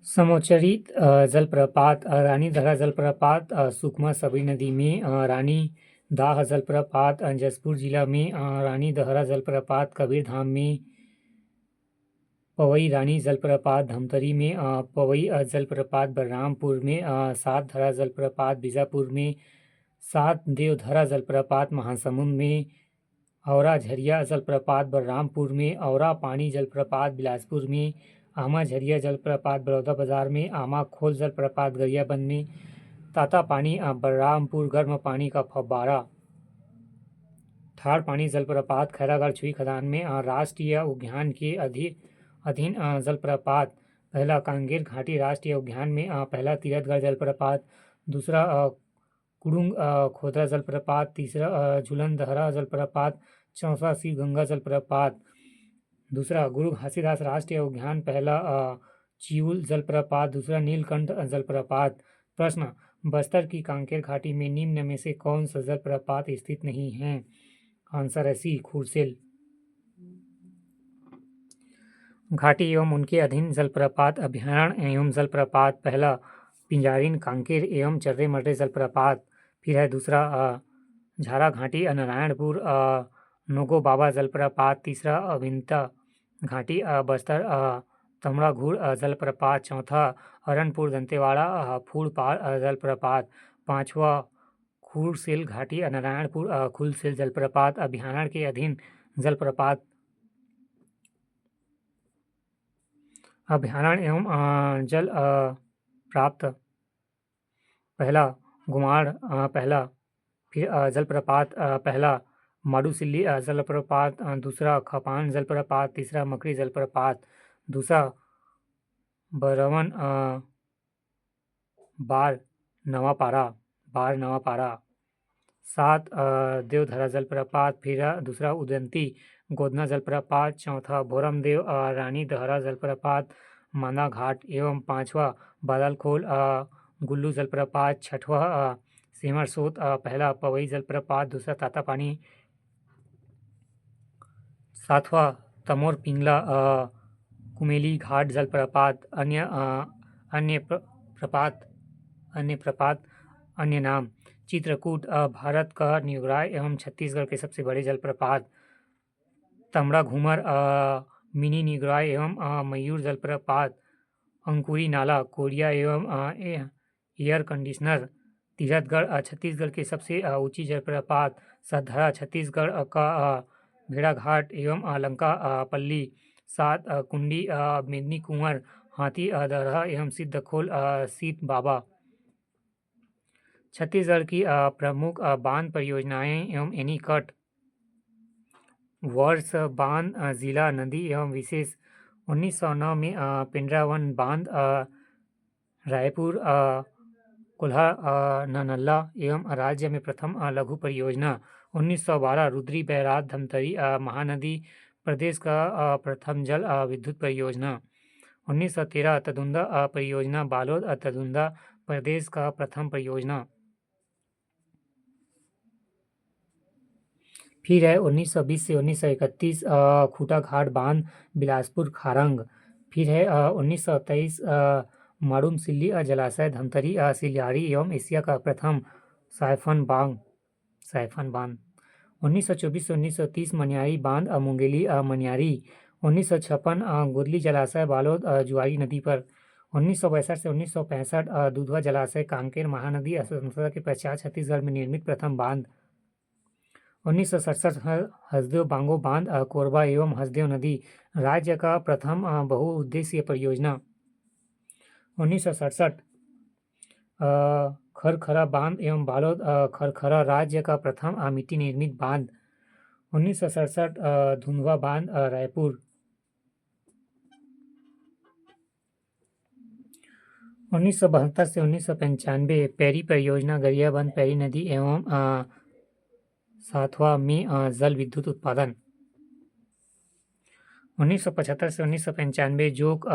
समोच्चरित जलप्रपात रानीधरा जलप्रपात सुकमा सबरी नदी में रानी दाह जलप्रपात जसपुर जिला में रानीदहरा जलप्रपात कबीरधाम में पवई रानी जलप्रपात धमतरी में पवई जलप्रपात बलरामपुर में सात धरा जलप्रपात बीजापुर में सात देवधरा जलप्रपात महासमुंद में औरा झरिया जलप्रपात बलरामपुर में औरा पानी जलप्रपात बिलासपुर में आमा झरिया जलप्रपात बलौदाबाजार में आमा खोल जलप्रपात गरियाबंद में ताता पानी बलरामपुर गर्म पानी का फव्वारा ठाड़ पानी जलप्रपात खैरागढ़ छुई खदान में राष्ट्रीय उद्यान के अधीन जलप्रपात पहला कांगेर घाटी राष्ट्रीय उद्यान में पहला तीरथगढ़ जलप्रपात, दूसरा कुडुंग खोदरा जलप्रपात, तीसरा झूलनदहरा जलप्रपात, चौथा शिवगंगा जलप्रपात, दूसरा गुरु घासीदास राष्ट्रीय उद्यान, पहला चिउल जलप्रपात, दूसरा नीलकंठ जलप्रपात। प्रश्न, बस्तर की कांकेर घाटी में निम्न में से कौन सा जलप्रपात स्थित नहीं है? आंसर है सी, खुरसेल। घाटी एवं उनके अधीन जलप्रपात अभयारण्य एवं जलप्रपात, पहला पिंजारिन कांकेर एवं चर्रे मर्रे जलप्रपात, फिर है दूसरा झारा घाटी नारायणपुर नोगो बाबा जलप्रपात, तीसरा अभिनता घाटी बस्तर तमड़ाघूर जलप्रपात, चौथा अरनपुर दंतेवाड़ा फूलपाड़ जलप्रपात, पांचवा खुरसेल घाटी नारायणपुर खुलसेल जलप्रपात अभयारण्य के अधीन जलप्रपात। अभयारण्य एवं जल प्राप्त, पहला गुमाड़ पहला, फिर जलप्रपात पहला माडूसिल्ली जलप्रपात, दूसरा खपान जलप्रपात, तीसरा मकरी जलप्रपात, दूसरा बरवन बार नवापारा, सात देवधरा जलप्रपात, फिर दूसरा उदंती गोदना जलप्रपात, चौथा भोरमदेव रानीदहरा जलप्रपात माना घाट एवं पांचवा बादलखोल गुल्लू जलप्रपात, छठवा सिमरसोत पहला पवई जलप्रपात, दूसरा तातापानी, सातवां तमोर पिंगला कुमेली घाट जलप्रपात। अन्य प्रपात अन्य नाम, चित्रकूट भारत का न्यूराय एवं छत्तीसगढ़ के सबसे बड़े जलप्रपात, तमड़ा घूमर मिनी निगराय एवं मयूर जलप्रपात, अंकुरी नाला कोरिया एवं एयर कंडीशनर, तीरथगढ़ छत्तीसगढ़ की सबसे ऊंची जलप्रपात, सतधरा छत्तीसगढ़ का भेड़ाघाट एवं लंका पल्ली, सात कुंडी मेदिनी कुंवर, हाथी दरहा एवं सिद्धखोल सीत बाबा। छत्तीसगढ़ की प्रमुख बांध परियोजनाएं एवं एनीकट, वर्ष बांध जिला नदी एवं विशेष 1909 में पिंडरावन बांध रायपुर कोल्हा नन्नल्ला एवं राज्य में प्रथम लघु परियोजना, 1912 रुद्री बैराज धमतरी महानदी प्रदेश का प्रथम जल विद्युत परियोजना, 1913 तदुंदा परियोजना बालोद तदुंदा प्रदेश का प्रथम परियोजना, फिर है 1920 से 1931 खूटा घाट बांध बिलासपुर खारंग, फिर है 1923 माड़ूम सिल्ली जलाशय धमतरी सिलियारी एवं एशिया का प्रथम साइफन बांध, 1924 से 1930 मनियारी बांध मुंगेली मनियारी, 1956 गुरली जलाशय बालोद जुआरी नदी पर, 1962 से 1965 दुधवा जलाशय कांकेर महानदी स्वतंत्रता के पश्चात छत्तीसगढ़ में निर्मित प्रथम बांध, 1967 हसदेव बांगो बांध कोरबा एवं हसदेव नदी राज्य का प्रथम बहुउद्देशीय परियोजना, 1967 खरखरा बांध एवं बालोद खरखरा राज्य का प्रथम मिट्टी निर्मित बांध, 1967 धुंधवा बांध रायपुर, 1972 से 1995 पैरी परियोजना गरियाबंद पैरी नदी एवं सातवा में जल विद्युत उत्पादन, 1975 से 1995 जोग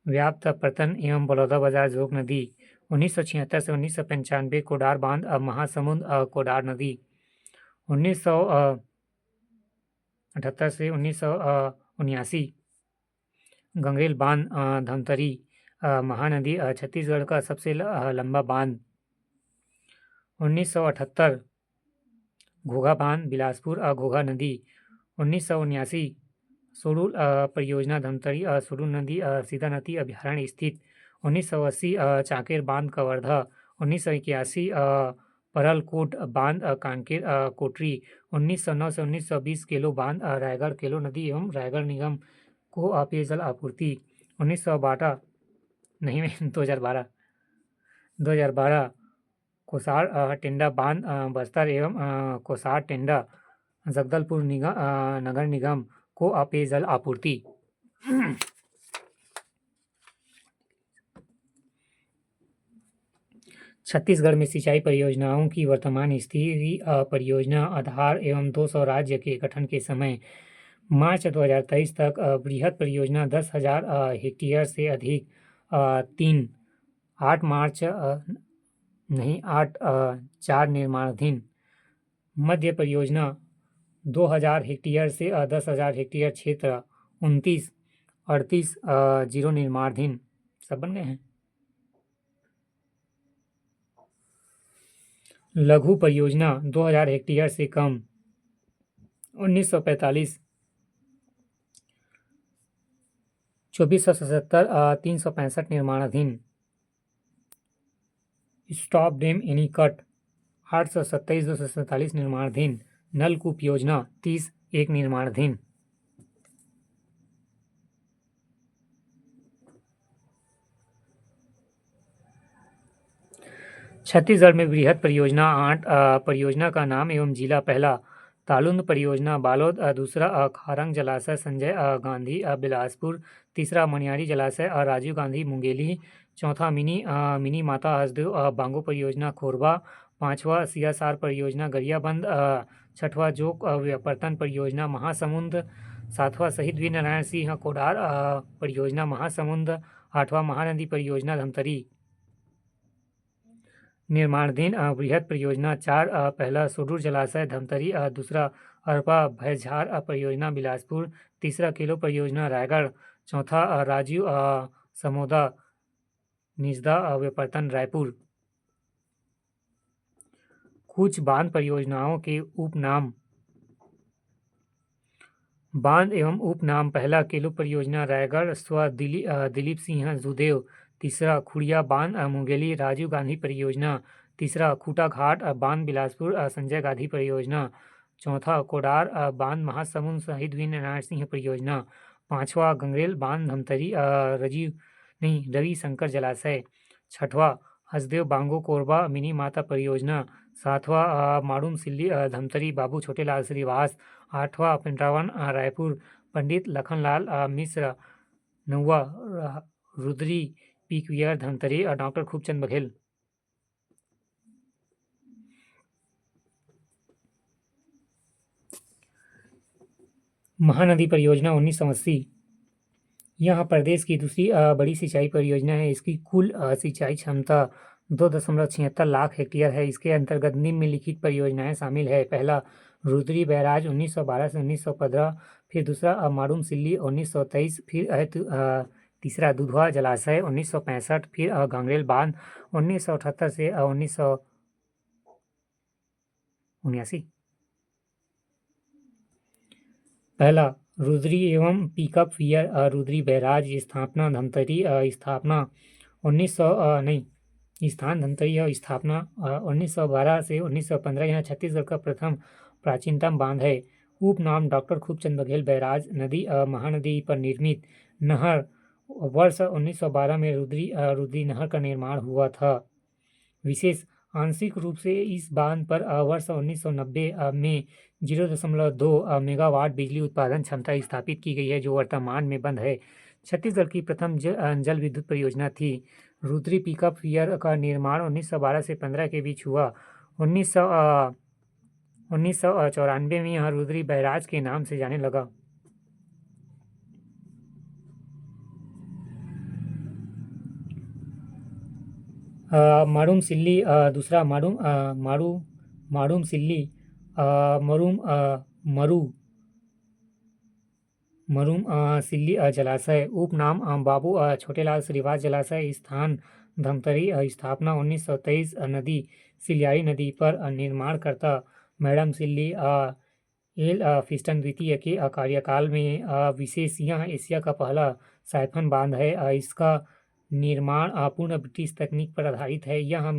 व्याप्त पर्तन एवं बलौदाबाजार जोग नदी, 1976 से 1995 कोडार बांध महासमुंद कोडार नदी, 1978 से 1979 गंगरेल बांध धमतरी महानदी छत्तीसगढ़ का सबसे लंबा बांध। 1978 घोघा बांध बिलासपुर घोघा नदी। 1979 सुरुल परियोजना धमतरी सुरुल नदी सीता नदी अभयारण्य स्थित। 1980 चाकेर बांध कवर्धा। 1981 परलकोट बांध कांकेर कोटरी। 1909 से 1920 केलो बांध रायगढ़ केलो नदी एवं रायगढ़ निगम को पेयजल आपूर्ति। 1912 नहीं में 2012 कोसार टेंडा बांध बस्तर एवं कोसार टेंडा जगदलपुर नगर निगम को पेयजल आपूर्ति। छत्तीसगढ़ में सिंचाई परियोजनाओं की वर्तमान स्थिति परियोजना आधार एवं 200 राज्य के गठन के समय मार्च 2023 तक बृहद परियोजना 10,000 हेक्टेयर से अधिक 4 निर्माणाधीन। मध्य परियोजना 2,000 हेक्टेयर से 10,000 हेक्टेयर क्षेत्र 29-38 जीरो निर्माणाधीन। सब बन गए हैं। लघु परियोजना 2,000 हेक्टेयर से कम 1945 2477 365 निर्माणाधीन। स्टॉप डैम एनीकट 827 247 निर्माणाधीन। नलकूप योजना 30 1 निर्माणाधीन। छत्तीसगढ़ में बृहद परियोजना 8 परियोजना का नाम एवं जिला। पहला तालुंद परियोजना बालोद। दूसरा खारंग जलाशय संजय गांधी बिलासपुर। तीसरा मनियारी जलाशय राजीव गांधी मुंगेली। चौथा मिनी माता हसदेव बांगो परियोजना खोरबा। पांचवा सीएसआर परियोजना गरियाबंद। छठवा जोक व्यापर्तन परियोजना महासमुंद। सातवां शहीद वीर नारायण सिंह कोडार परियोजना महासमुंद। आठवां महानदी परियोजना धमतरी। निर्माणाधीन बृहद परियोजना 4 पहला सुडूर जलाशय धमतरी। दूसरा अरपा भैंसझार परियोजना बिलासपुर। तीसरा किलो परियोजना रायगढ़। चौथा राजीव समोदा निजदा व्यापर्तन रायपुर। कुछ बांध परियोजनाओं के उपनाम। बांध एवं उपनाम। पहला किलो परियोजना रायगढ़ स्व दिलीप सिंह जुदेव। तीसरा खुड़िया बांध मुंगेली राजीव गांधी परियोजना। तीसरा खूटा घाट बांध बिलासपुर संजय गांधी परियोजना। चौथा कोडार बांध महासमुंद शहीद वीर नारायण सिंह परियोजना। पांचवा गंगरेल बांध धमतरी रवि शंकर जलाशय। छठवा हसदेव बांगो कोरबा मिनी माता परियोजना। सातवां माड़ूम सिल्ली धमतरी बाबू छोटेलाल श्रीवास। आठवां पिंडरावन रायपुर पंडित लखनलाल मिश्र। नौवा रुद्री पीकवियर धमतरी डॉक्टर खूबचंद बघेल। महानदी परियोजना 1980 यह प्रदेश की दूसरी बड़ी सिंचाई परियोजना है। इसकी कुल सिंचाई क्षमता 2.76 लाख हेक्टेयर है। इसके अंतर्गत निम्नलिखित परियोजनाएं शामिल है। पहला रुद्री बैराज 1912 से 1915। फिर दूसरा माड़ूम सिल्ली 1923। फिर तीसरा दुधवा जलाशय 1965। फिर गंगरेल बांध 1978 से 1979। पहला रुद्री एवं पिकअप फियर रुद्री बैराज स्थापना धमतरी। स्थापना 1912 से 1915। यह छत्तीसगढ़ का प्रथम प्राचीनतम बांध है। उपनाम डॉक्टर खूबचंद बघेल बैराज। नदी महानदी पर निर्मित नहर। वर्ष 1912 में रुद्री नहर का निर्माण हुआ था। विशेष आंशिक रूप से इस बांध पर वर्ष 1990 में 0.2 मेगावाट बिजली उत्पादन क्षमता स्थापित की गई है, जो वर्तमान में बंद है। छत्तीसगढ़ की प्रथम जल विद्युत परियोजना थी। रुद्री पिकअप फियर का निर्माण 1912 से 15 के बीच हुआ। 1994 में यह रुद्री बैराज के नाम से जाने लगा। माड़ूम सिल्ली दूसरा माड़ूम सिल्ली मरूम सिल्ली जलाशय उपनाम बाबू छोटेलाल श्रीवास जलाशय स्थान धमतरी स्थापना 1923 नदी सिल्लियारी नदी पर निर्माणकर्ता मैडम सिल्ली एल फिस्टन द्वितीय के कार्यकाल में विशेष यह एशिया का पहला साइफन बांध है। इसका निर्माण पूर्ण ब्रिटिश तकनीक पर आधारित है। यह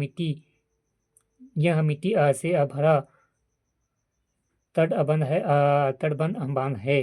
मिट्टी से भरा तटबंध बांध है।